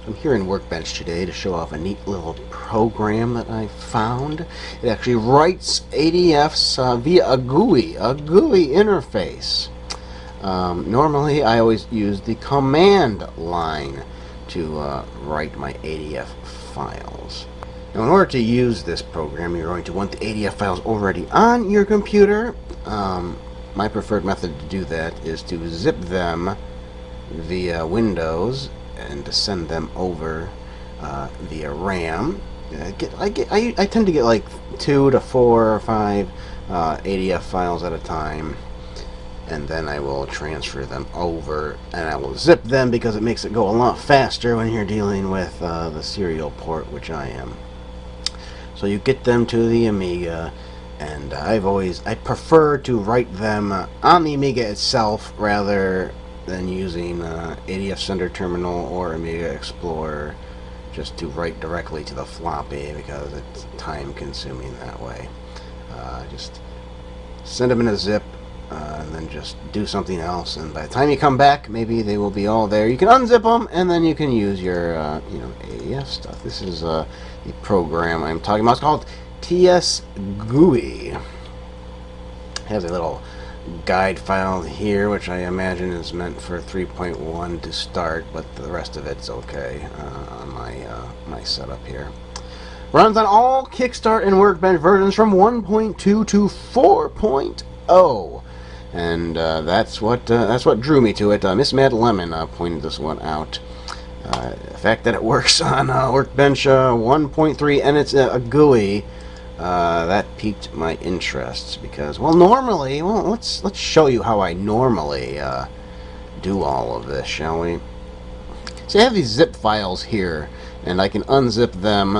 I'm here in Workbench today to show off a neat little program that I found. It actually writes ADFs via a GUI interface. Normally I always use the command line to write my ADF files. Now, in order to use this program, you're going to want the ADF files already on your computer. My preferred method to do that is to zip them via Windows and to send them over via RAM. I tend to get like 2 to 4 or 5 ADF files at a time, and then I will transfer them over, and I will zip them because it makes it go a lot faster when you're dealing with the serial port, which I am. So you get them to the Amiga, and I prefer to write them on the Amiga itself rather than using ADF Sender Terminal or Amiga Explorer, just to write directly to the floppy because it's time consuming that way. Just send them in a zip and then just do something else, and by the time you come back maybe they will be all there. You can unzip them and then you can use your ADF stuff. This is the program I'm talking about. It's called TSGui. It has a little guide file here, which I imagine is meant for 3.1 to start, but the rest of it's okay on my setup here. Runs on all Kickstart and Workbench versions from 1.2 to 4.0, and that's what drew me to it. Miss Mad Lemon pointed this one out. The fact that it works on Workbench 1.3 and it's a GUI. That piqued my interest because, normally, let's show you how I normally do all of this, shall we? So I have these zip files here, and I can unzip them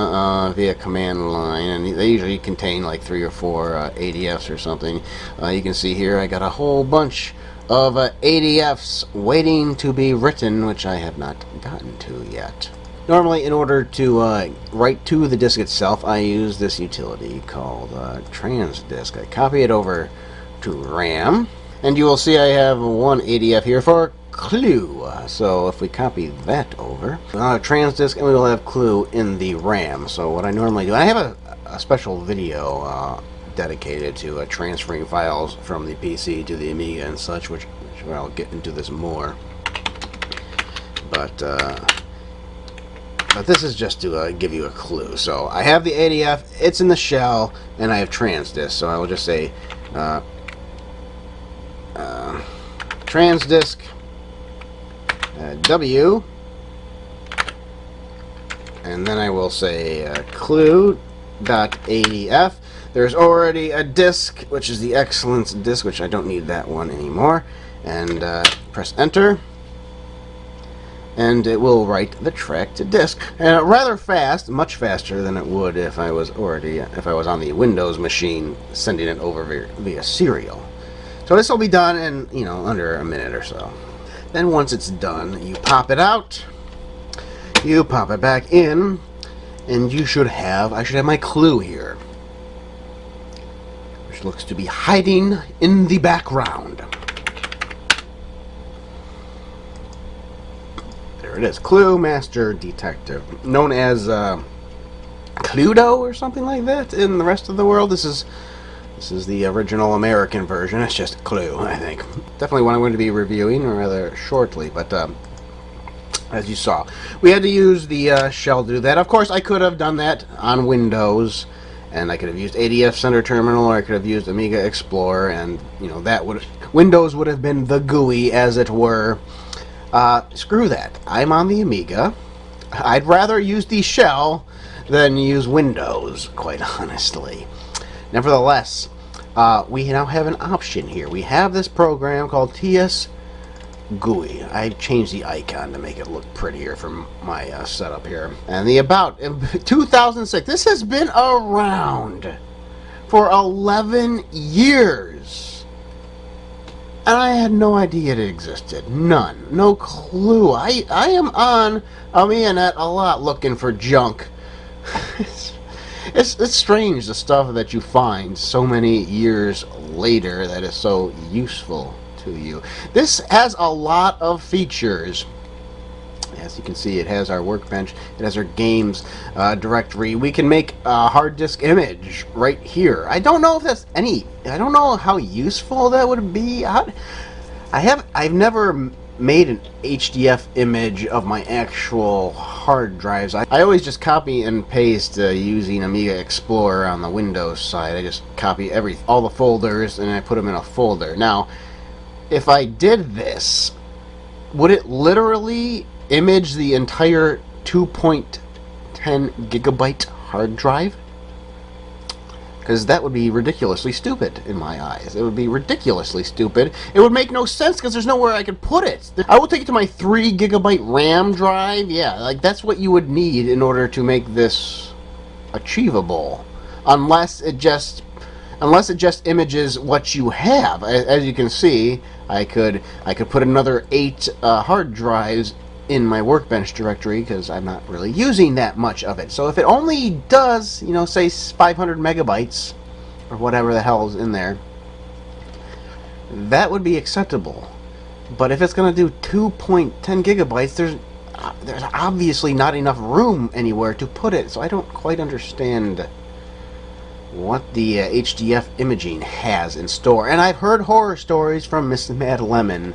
via command line, and they usually contain like 3 or 4 ADFs or something. You can see here I got a whole bunch of ADFs waiting to be written, which I have not gotten to yet. Normally, in order to write to the disk itself, I use this utility called transdisk. I copy it over to RAM, and you will see I have one ADF here for clue. So if we copy that over, transdisk, and we will have clue in the RAM. So what I normally do, I have a special video dedicated to transferring files from the PC to the Amiga and such, which I'll get into this more. But this is just to give you a clue. So I have the ADF, it's in the shell, and I have transdisk. So I will just say transdisk W, and then I will say clue.adf. There's already a disk, which is the excellence disk, which I don't need that one anymore, and press enter. And it will write the track to disk, and rather fast, much faster than it would if I was on the Windows machine sending it over via serial. So this will be done in under a minute or so. Then once it's done, you pop it out, you pop it back in, and I should have my clue here, which looks to be hiding in the background. It is Clue Master Detective, known as Cluedo or something like that in the rest of the world. This is the original American version. It's just Clue, I think. Definitely one I'm going to be reviewing rather shortly. But as you saw, we had to use the shell to do that. Of course, I could have done that on Windows, and I could have used ADF Sender Terminal, or I could have used Amiga Explorer, and Windows would have been the GUI, as it were. Screw that. I'm on the Amiga. I'd rather use the shell than use Windows, quite honestly. Nevertheless, we now have an option here. We have this program called TSGui. I changed the icon to make it look prettier from my setup here. And the about, in 2006, this has been around for 11 years. And I had no idea it existed. None. No clue. I am on AmigaNet a lot looking for junk. It's strange, the stuff that you find so many years later that is so useful to you. This has a lot of features As you can see, it has our Workbench, it has our games directory. We can make a hard disk image right here. I don't know if that's I don't know how useful that would be. I've never made an HDF image of my actual hard drives. I always just copy and paste using Amiga Explorer on the Windows side. I just copy all the folders and I put them in a folder. Now, if I did this, would it literally image the entire 2.10 gigabyte hard drive? Because that would be ridiculously stupid in my eyes. It would be ridiculously stupid. It would make no sense because there's nowhere I could put it. I will take it to my 3 gigabyte RAM drive. Yeah, like that's what you would need in order to make this achievable. Unless it just images what you have. As you can see, I could put another 8 hard drives in my Workbench directory because I'm not really using that much of it. So if it only does, you know, say 500 megabytes or whatever the hell is in there, that would be acceptable. But if it's going to do 2.10 gigabytes, there's obviously not enough room anywhere to put it. So I don't quite understand what the HDF imaging has in store. And I've heard horror stories from Miss Mad Lemon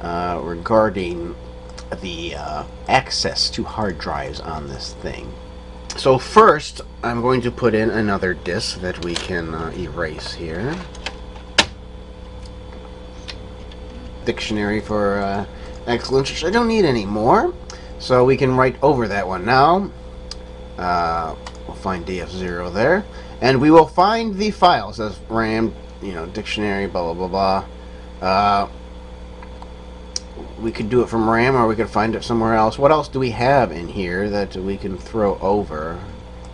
regarding the access to hard drives on this thing. So first, I'm going to put in another disk that we can erase here. Dictionary for excellence, which I don't need anymore. So we can write over that one now. We'll find DF0 there. And we will find the file. It says RAM, you know, dictionary, blah, blah, blah, blah. We could do it from RAM, or we could find it somewhere else. What else do we have in here that we can throw over?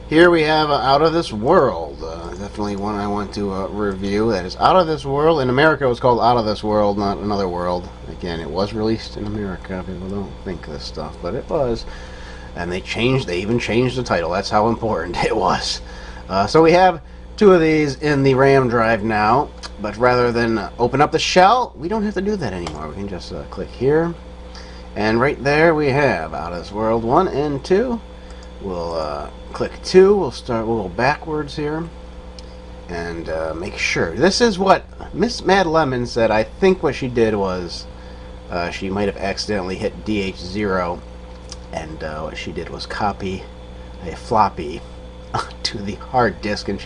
Here we have Out of This World. Definitely one I want to review. That is Out of This World. In America, it was called Out of This World, not Another World. Again, it was released in America. People don't think this stuff, but it was. And they even changed the title. That's how important it was. So we have 2 of these in the RAM drive now. But rather than open up the shell, we don't have to do that anymore. We can just click here. And right there we have Out of This World 1 and 2. We'll click 2. We'll go backwards here. And make sure. This is what Miss Mad Lemon said. I think what she did was she might have accidentally hit DH0. And what she did was copy a floppy to the hard disk, and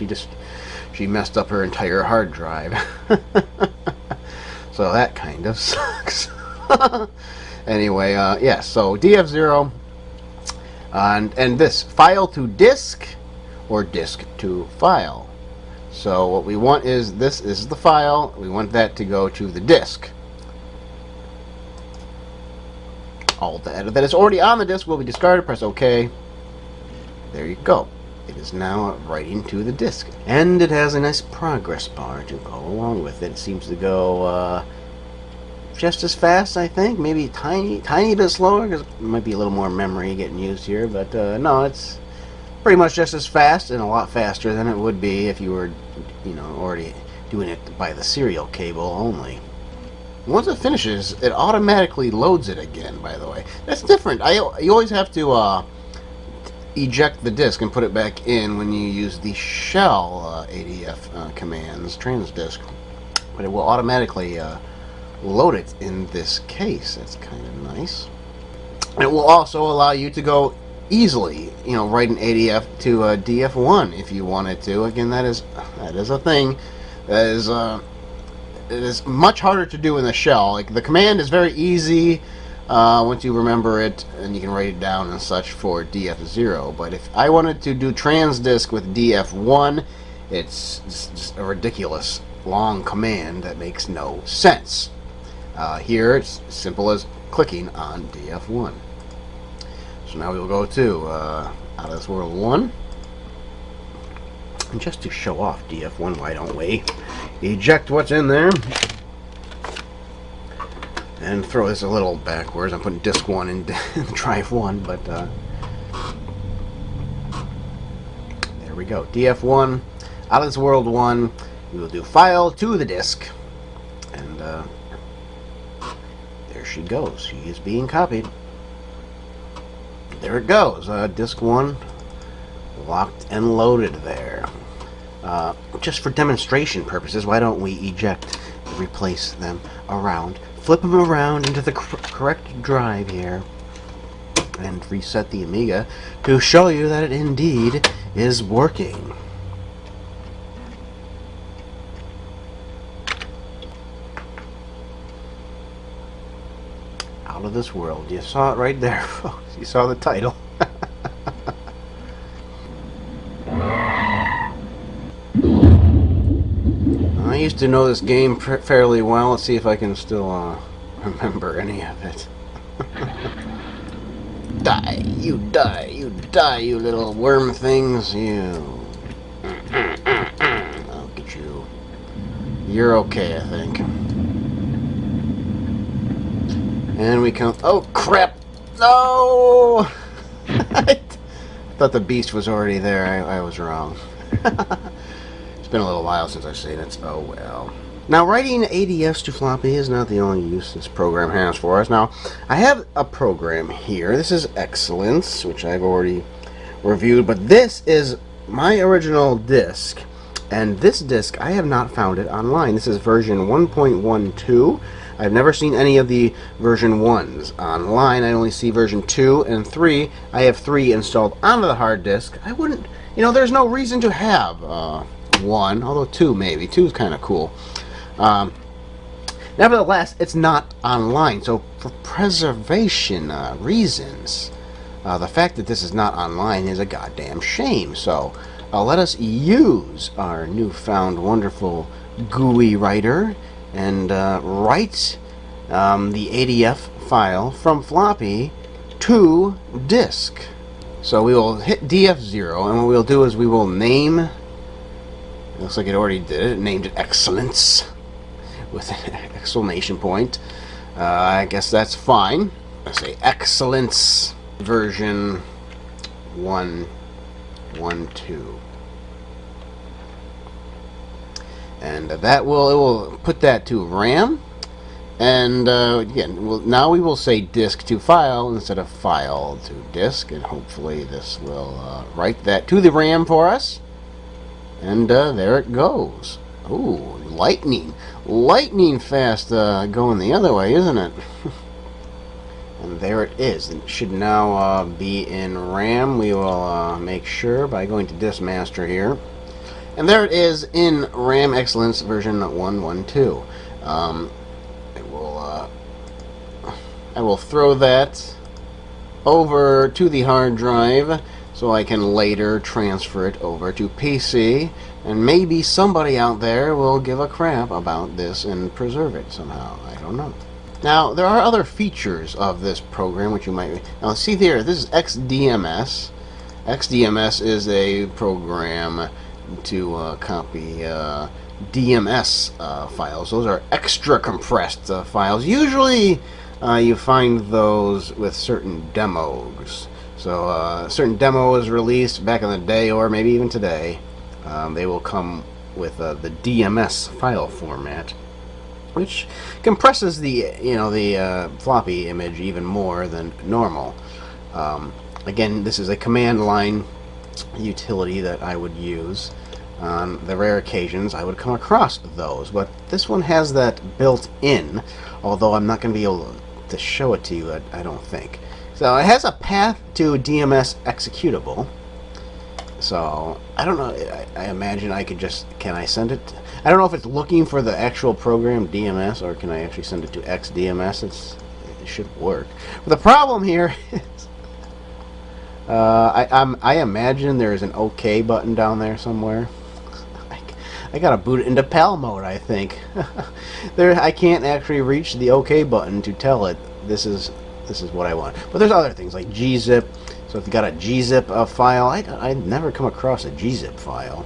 she messed up her entire hard drive. So that kind of sucks. Anyway, yeah, so DF0 and this file to disk or disk to file. So what we want is this is the file. We want that to go to the disk. All that is already on the disk will be discarded. Press OK. There you go. It is now writing to the disk. And it has a nice progress bar to go along with it. It seems to go just as fast, I think. Maybe tiny bit slower, because it might be a little more memory getting used here. But no, it's pretty much just as fast and a lot faster than it would be if you were, you know, already doing it by the serial cable only. Once it finishes, it automatically loads it again, by the way. That's different. You always have to eject the disk and put it back in when you use the shell ADF commands, transdisk. But it will automatically load it in this case. That's kind of nice. And it will also allow you to go easily, you know, write an ADF to DF1 if you wanted to. Again, that is a thing. That is it is much harder to do in the shell. Like, the command is very easy once you remember it, and you can write it down and such for DF0. But if I wanted to do transdisk with DF1, it's just a ridiculous long command that makes no sense. Here, it's as simple as clicking on DF1. So now we will go to Out of This World 1. And just to show off DF1, why don't we eject what's in there and throw this a little backwards. I'm putting disk 1 in drive 1, but there we go. DF1, Out of This World 1. We will do file to the disk, and there she goes. She is being copied. there it goes. Disk 1 locked and loaded there. Just for demonstration purposes, why don't we eject and replace them around, flip them around into the correct drive here, and reset the Amiga to show you that it indeed is working. Out of this world. You saw it right there, folks. You saw the title. I used to know this game fairly well. Let's see if I can still remember any of it. Die, you die, you die, you little worm things, you. I'll get you. You're okay, I think. And we come. Oh, crap! No! I thought the beast was already there. I was wrong. It's been a little while since I've seen it. Oh well. Now, writing ADFs to floppy is not the only use this program has for us. Now, I have a program here. This is Excellence, which I've already reviewed, but this is my original disk, and this disk, I have not found it online. This is version 1.12. I've never seen any of the version 1s online. I only see version 2 and 3. I have 3 installed onto the hard disk. I wouldn't, you know, there's no reason to have 1, although 2 maybe. 2 is kind of cool. Nevertheless, it's not online, so for preservation reasons, the fact that this is not online is a goddamn shame. So let us use our newfound wonderful GUI writer and write the ADF file from floppy to disk. So we will hit DF0, and what we'll do is we will name, it looks like it already did it, named it Excellence with an exclamation point. I guess that's fine. Let's say Excellence version 1.12. And that will, it will put that to RAM. And again, now we will say disk to file instead of file to disk, and hopefully this will write that to the RAM for us. And there it goes. Ooh, lightning fast going the other way, isn't it? And there it is. It should now be in RAM. We will make sure by going to disk master here. And there it is in RAM Excellence version 1.12. I will throw that over to the hard drive so I can later transfer it over to PC, and maybe somebody out there will give a crap about this and preserve it somehow. I don't know. Now, there are other features of this program which you might... Now, see there, this is XDMS. XDMS is a program to copy DMS files. Those are extra compressed files. Usually you find those with certain demos. So a certain demo was released back in the day, or maybe even today. They will come with the DMS file format, which compresses the floppy image even more than normal. Again, this is a command line utility that I would use on the rare occasions I would come across those, but this one has that built in, although I'm not going to be able to show it to you, I don't think. So it has a path to DMS executable. So I don't know, I imagine I could just, can I send it? I don't know if it's looking for the actual program DMS, or can I actually send it to XDMS? It should work. But the problem here is I imagine there's an OK button down there somewhere. I gotta boot it into PAL mode, I think. I can't actually reach the OK button to tell it this is what I want. But there's other things like gzip. So if you got a gzip file, I'd never come across a gzip file.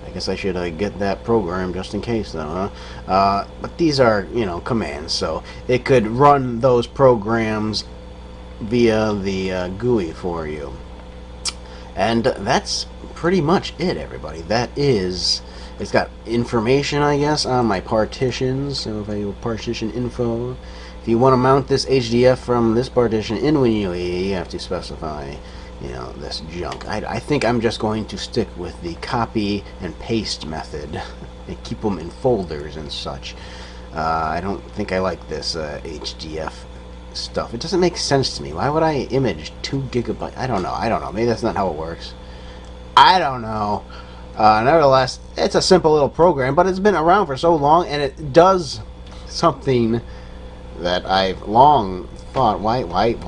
I guess I should get that program just in case, though. But these are, commands, so it could run those programs via the GUI for you. And that's pretty much it, everybody. That is, it's got information, I guess, on my partitions. So if I go partition info, If you want to mount this HDF from this partition in WinUE, you have to specify, you know, this junk. I think I'm just going to stick with the copy and paste method and keep them in folders and such. I don't think I like this HDF stuff. It doesn't make sense to me. Why would I image 2 gigabytes? I don't know. Maybe that's not how it works. I don't know. Nevertheless, it's a simple little program, but it's been around for so long, and it does something that I've long thought, why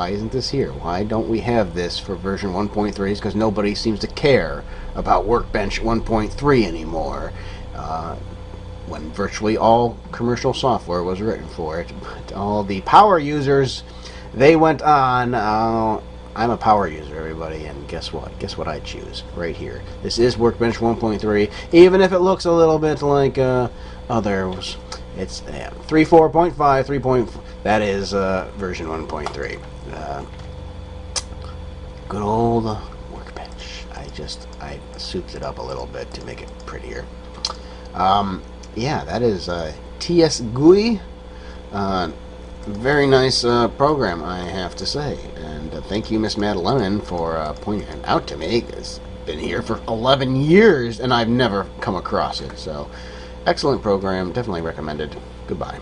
isn't this here? Why don't we have this for version 1.3? It's because nobody seems to care about Workbench 1.3 anymore. When virtually all commercial software was written for it. But all the power users, they went on. I'm a power user, everybody, and guess what? Guess what I choose right here. This is Workbench 1.3, even if it looks a little bit like others. It's 3.4.5, 3. That is version 1.3. Good old Workbench. I souped it up a little bit to make it prettier. Yeah, that is TSGui. Very nice program, I have to say. And thank you, Miss Madeleine, for pointing it out to me. It's been here for 11 years, and I've never come across it. So, excellent program. Definitely recommended. Goodbye.